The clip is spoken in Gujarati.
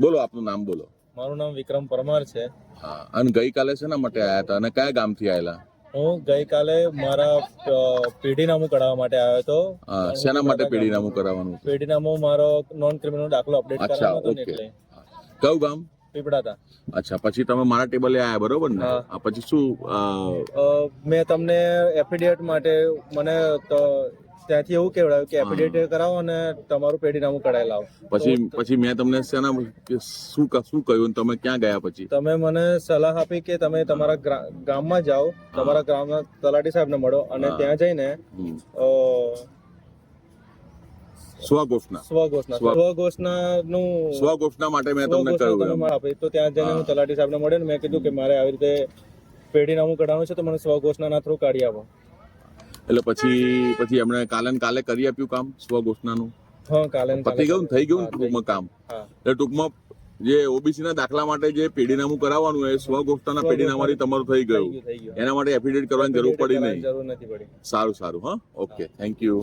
બોલો, આપનું નામ બોલો. મારું નામ વિક્રમ પરમાર છે. હા, અને ગઈકાલે શેના માટે આવ્યા હતા અને કયા ગામથી આવેલા? હું ગઈકાલે મારા પેઢીનામું કઢાવવા માટે આવ્યો હતો. શેના માટે પેઢીનામું કરાવવાનું છે? પેઢીનામું મારો નોન ક્રિમિનલ દાખલો અપડેટ કરવાનો હતો ને એટલે. કયું ગામ? પીપળાતા. અચ્છા, પછી તમે મારા ટેબલે આયા, બરોબર ને? પછી શું મેં તમને એફિડેવિટ માટે મને ત્યાંથી એવું કહેવાયું કે એફિડેવિટ કરાવો અને તમારું પેઢીનામું કઢાવી લાવો. પછી મેં તમને શું કહ્યું, તમે ક્યાં ગયા? પછી તમે મને સલાહ આપી કે તમે તમારા ગામમાં જાઓ, તમારા ગામના તલાટી સાહેબને મળો અને ત્યાં જઈને સ્વઘોષણા માટે મેં તમને કહ્યું તો ત્યાં જઈને હું તલાટી સાહેબને મળ્યો ને મેં કીધું કે મારે આવી રીતે પેઢીનામું કઢાવવાનું છે તો મને સ્વઘોષણાના થ્રુ કાઢી આપો. એટલે પછી એમણે કાલે કરી આપ્યું કામ સ્વઘોષણાનું? હા, કાલે પતી ગયું, થઈ ગયું ટૂંકમાં કામ. એટલે ટૂંકમાં જે ઓબીસી ના દાખલા માટે જે પેઢીનામું કરાવવાનું એ સ્વઘોષણાના પેઢીનામાથી તમારું થઈ ગયું. એના માટે એફિડેવિટ કરવાની જરૂર પડી નહીં. જરૂર નથી પડી. સારું. હા, ઓકે, થેન્ક યુ.